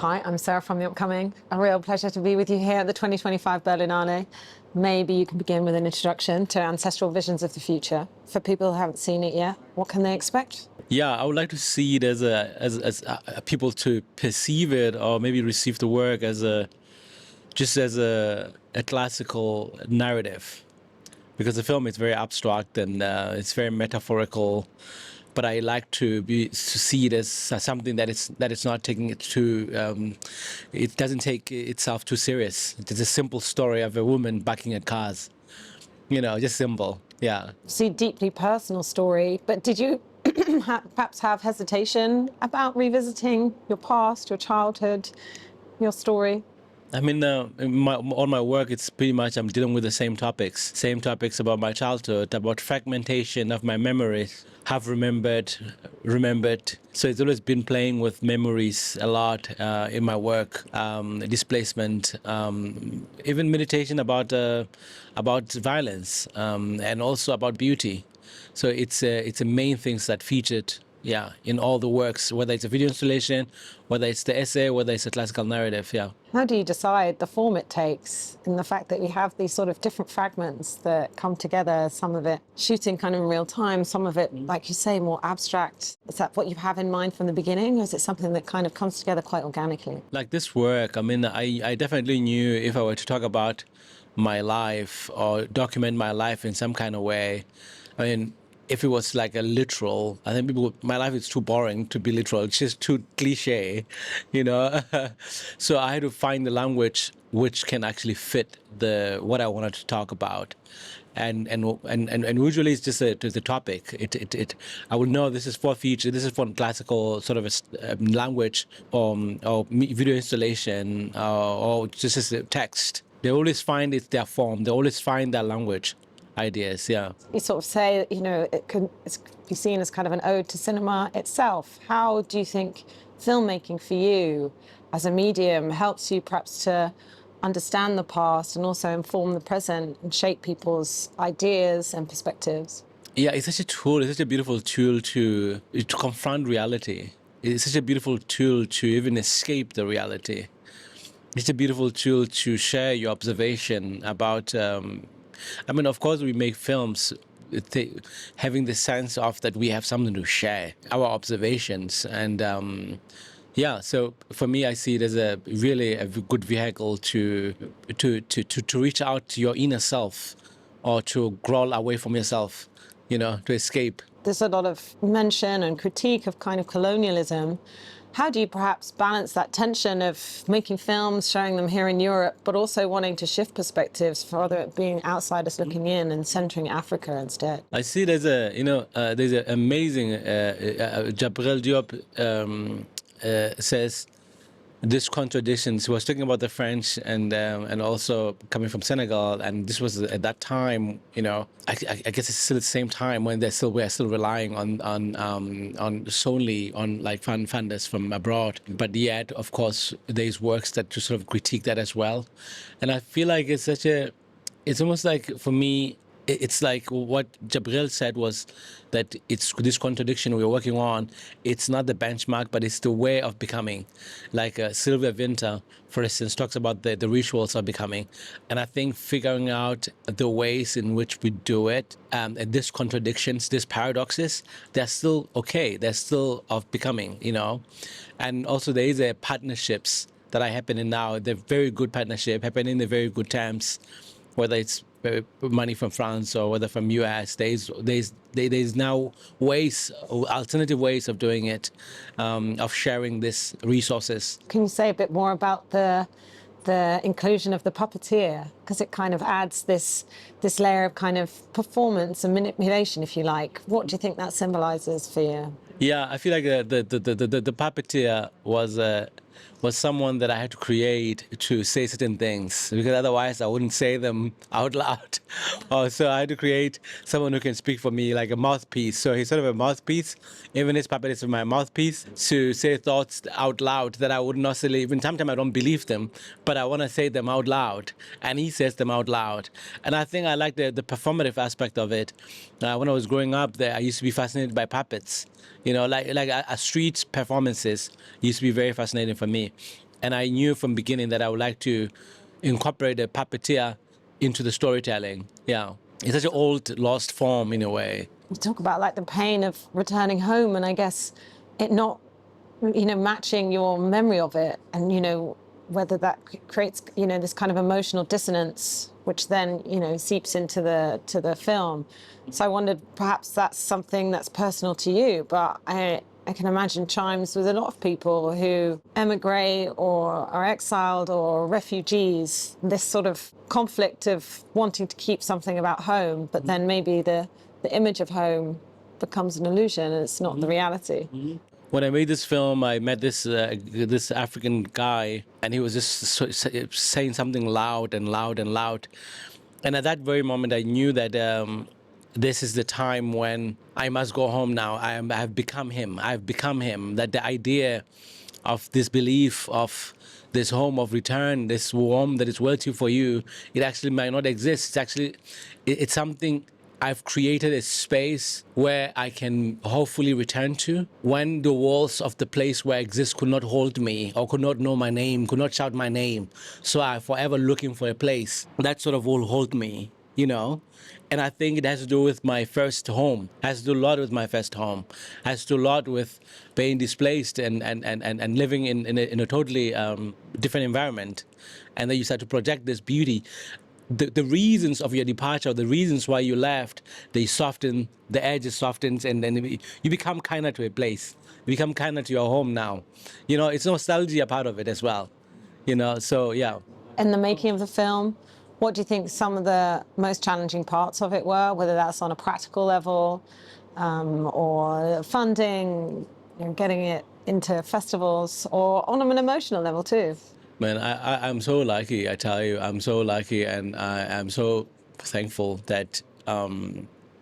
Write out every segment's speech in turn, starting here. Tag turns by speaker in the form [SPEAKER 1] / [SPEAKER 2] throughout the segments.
[SPEAKER 1] Hi, I'm Sarah from The Upcoming. A real pleasure to be with you here at the 2025 Berlinale. Maybe you can begin with an introduction to Ancestral Visions of the Future. For people who haven't seen it yet, what can they expect?
[SPEAKER 2] Yeah, I would like to see it as people to perceive it or maybe receive the work as a classical narrative, because the film is very abstract and it's very metaphorical. But I like to see it as something that it's not taking it too. It doesn't take itself too serious. It's a simple story of a woman backing at cars. Just simple. Yeah.
[SPEAKER 1] See, deeply personal story, but did you perhaps have hesitation about revisiting your past, your childhood, your story?
[SPEAKER 2] I mean, all my work, it's pretty much I'm dealing with the same topics about my childhood, about fragmentation of my memories, have remembered. So it's always been playing with memories a lot in my work, displacement, even meditation about violence, and also about beauty. So it's a main things that featured. Yeah, in all the works, whether it's a video installation, whether it's the essay, whether it's a classical narrative, yeah.
[SPEAKER 1] How do you decide the form it takes in the fact that you have these sort of different fragments that come together, some of it shooting kind of in real time, some of it, like you say, more abstract? Is that what you have in mind from the beginning, or is it something that kind of comes together quite organically?
[SPEAKER 2] Like this work, I mean, I definitely knew if I were to talk about my life or document my life in some kind of way, I mean, if it was like a literal, I think my life is too boring to be literal. It's just too cliche, So I had to find the language which can actually fit what I wanted to talk about. And usually it's just the topic. I will know this is for feature, this is for classical sort of a language or video installation or just as a text. They always find it's their form. They always find their language. Ideas, yeah.
[SPEAKER 1] You sort of say, it can be seen as kind of an ode to cinema itself. How do you think filmmaking for you as a medium helps you perhaps to understand the past and also inform the present and shape people's ideas and perspectives?
[SPEAKER 2] Yeah, it's such a tool. It's such a beautiful tool to confront reality. It's such a beautiful tool to even escape the reality. It's a beautiful tool to share your observation about. I mean, of course, we make films having the sense of that we have something to share, our observations. And yeah, so for me, I see it as a good vehicle to reach out to your inner self or to crawl away from yourself, to escape.
[SPEAKER 1] There's a lot of mention and critique of kind of colonialism. How do you perhaps balance that tension of making films, showing them here in Europe, but also wanting to shift perspectives for other being outsiders looking in and centering Africa instead?
[SPEAKER 2] I see there's there's an amazing, Jabril Diop says, this contradictions. He was talking about the French and also coming from Senegal, and this was at that time. I guess it's still at the same time when we're still relying on solely on like funders from abroad. But yet, of course, there's works that to sort of critique that as well, and I feel like it's almost like for me. It's like what Jabril said was that it's this contradiction we're working on. It's not the benchmark, but it's the way of becoming. Like Sylvia Winter, for instance, talks about the rituals of becoming. And I think figuring out the ways in which we do it, and these contradictions, these paradoxes, they're still okay. They're still of becoming, And also there is partnerships that are happening now. They're very good partnership, happening in the very good times, whether it's money from France or whether from US, there's now alternative ways of doing it, of sharing these resources.
[SPEAKER 1] Can you say a bit more about the inclusion of the puppeteer? Because it kind of adds this layer of kind of performance and manipulation, if you like. What do you think that symbolizes for you?
[SPEAKER 2] Yeah, I feel like the puppeteer was someone that I had to create to say certain things, because otherwise I wouldn't say them out loud. So I had to create someone who can speak for me, like a mouthpiece. So he's sort of a mouthpiece. Even his puppet is my mouthpiece to say thoughts out loud that I would not say. Even sometimes I don't believe them, but I want to say them out loud, and he says them out loud. And I think I like the performative aspect of it. When I was growing up, I used to be fascinated by puppets. Like street performances used to be very fascinating for me. And I knew from beginning that I would like to incorporate a puppeteer into the storytelling. Yeah. It's such an old, lost form in a way.
[SPEAKER 1] You talk about like the pain of returning home, and I guess it not, matching your memory of it, and whether that creates this kind of emotional dissonance, which then seeps into the film. So I wondered, perhaps that's something that's personal to you, but I can imagine chimes with a lot of people who emigrate or are exiled or refugees. This sort of conflict of wanting to keep something about home, but then maybe the image of home becomes an illusion and it's not the reality.
[SPEAKER 2] When I made this film, I met this African guy, and he was just saying something loud and loud and loud. And at that very moment, I knew that this is the time when I must go home now. I have become him. I've become him. That the idea of this belief of this home of return, this warmth that is waiting for you, it actually might not exist. It's something I've created a space where I can hopefully return to when the walls of the place where I exist could not hold me or could not know my name, could not shout my name. So I'm forever looking for a place that sort of will hold me, And I think it has to do with my first home. It has to do a lot with my first home. It has to do a lot with being displaced and living in a totally different environment. And then you start to project this beauty. The reasons of your departure, the reasons why you left, they soften, the edges softens, and then you become kinder to a place. You become kinder to your home now. It's nostalgia part of it as well. So yeah.
[SPEAKER 1] In the making of the film, what do you think some of the most challenging parts of it were, whether that's on a practical level or funding, getting it into festivals, or on an emotional level too?
[SPEAKER 2] Man, I'm so lucky, I tell you. I'm so lucky, and I'm so thankful that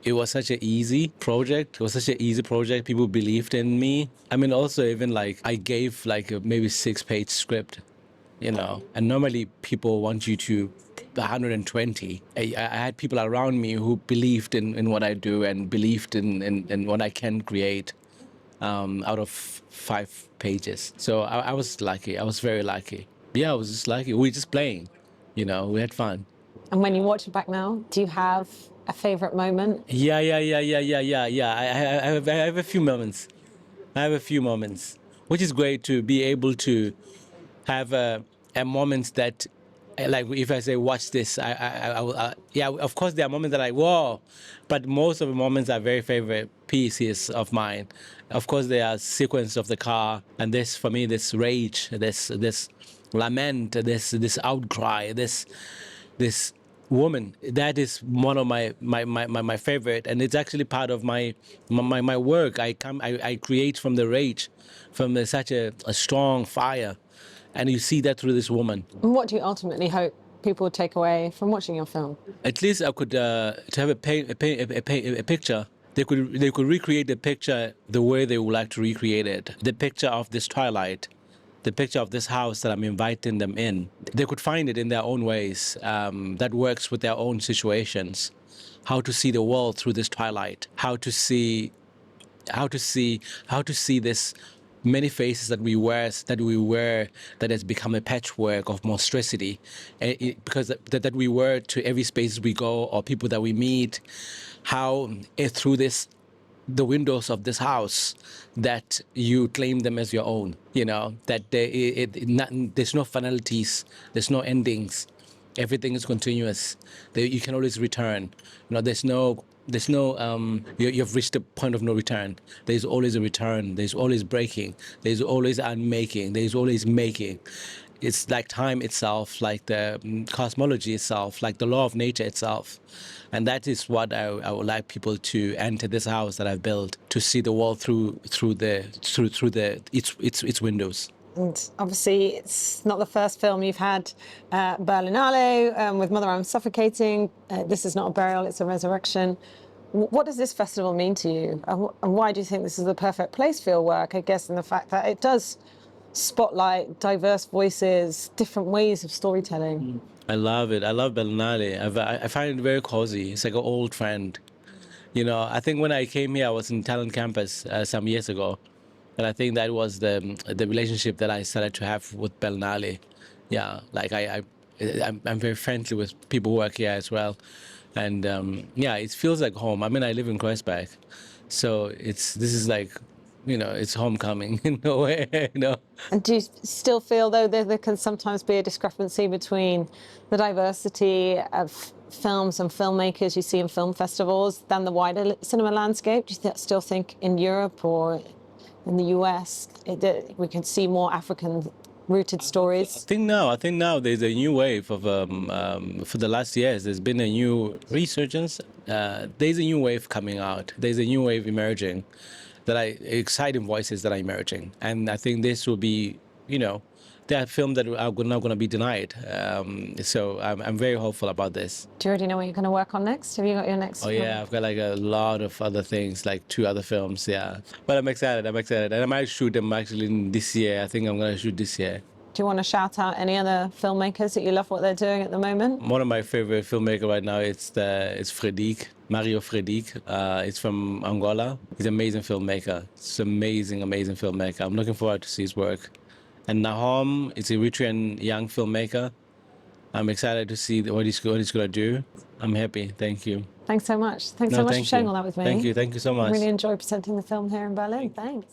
[SPEAKER 2] it was such an easy project. It was such an easy project. People believed in me. I mean, also even like I gave like a maybe 6-page script, and normally people want you to 120. I had people around me who believed in what I do and believed in what I can create out of 5 pages. So I was lucky. I was very lucky. Yeah, I was just lucky. We were just playing, we had fun.
[SPEAKER 1] And when you watch it back now, do you have a favorite moment?
[SPEAKER 2] Yeah. I have a few moments. Which is great to be able to have a moment that, like if I say watch this, yeah, of course there are moments that are like whoa, but most of the moments are very favorite pieces of mine. Of course there are sequence of the car, and this for me, this rage, this lament, this outcry, this woman, that is one of my favorite, and it's actually part of my work. I create from the rage, from such a strong fire, and you see that through this woman.
[SPEAKER 1] And what do you ultimately hope people would take away from watching your film?
[SPEAKER 2] At least I could to have a picture. They could recreate the picture the way they would like to recreate it. The picture of this twilight, the picture of this house that I'm inviting them in. They could find it in their own ways that works with their own situations. How to see the world through this twilight. How to see this many faces that we wear that has become a patchwork of monstrosity, because that we wear to every space we go or people that we meet. How through the windows of this house that you claim them as your own, that there's no finalities, there's no endings, everything is continuous. You can always return. You've reached the point of no return. There's always a return. There's always breaking. There's always unmaking. There's always making. It's like time itself, like the cosmology itself, like the law of nature itself. And that is what I would like people to enter this house that I've built, to see the world through its windows.
[SPEAKER 1] And obviously, it's not the first film you've had. Berlinale with Mother I'm Suffocating. This is not a burial, it's a resurrection. What does this festival mean to you? And why do you think this is the perfect place for your work? I guess in the fact that it does spotlight diverse voices, different ways of storytelling.
[SPEAKER 2] I love it. I love Berlinale. I find it very cozy. It's like an old friend. I think when I came here, I was in Talent Campus some years ago. And I think that was the relationship that I started to have with Belnale. Yeah, like I'm very friendly with people who work here as well, and yeah, it feels like home. I mean, I live in Kreuzberg, so this is like, it's homecoming in a way,
[SPEAKER 1] And do you still feel, though, that there can sometimes be a discrepancy between the diversity of films and filmmakers you see in film festivals than the wider cinema landscape? Do you still think in Europe or in the US we can see more African-rooted stories?
[SPEAKER 2] I think now there's a new wave of for the last years. There's been a new resurgence. There's a new wave coming out. There's a new wave emerging. Exciting voices that are emerging, and I think this will be, there are films that are not going to be denied. So I'm very hopeful about this.
[SPEAKER 1] Do you already know what you're going to work on next? Have you got your next?
[SPEAKER 2] Oh yeah, I've got like a lot of other things, like 2 other films. Yeah, but I'm excited. And I might shoot them actually this year. I think I'm going to shoot this year.
[SPEAKER 1] Do you want to shout out any other filmmakers that you love what they're doing at the moment?
[SPEAKER 2] One of my favorite filmmakers right now it's Fredrik, Mario Fredrik. It's from Angola. He's an amazing filmmaker. It's amazing filmmaker. I'm looking forward to see his work. And Nahom is an Eritrean young filmmaker. I'm excited to see what he's going to do. I'm happy. Thank you.
[SPEAKER 1] Thanks so much. Thanks so much for sharing all that with me.
[SPEAKER 2] Thank you so much.
[SPEAKER 1] I really enjoyed presenting the film here in Berlin. Thanks.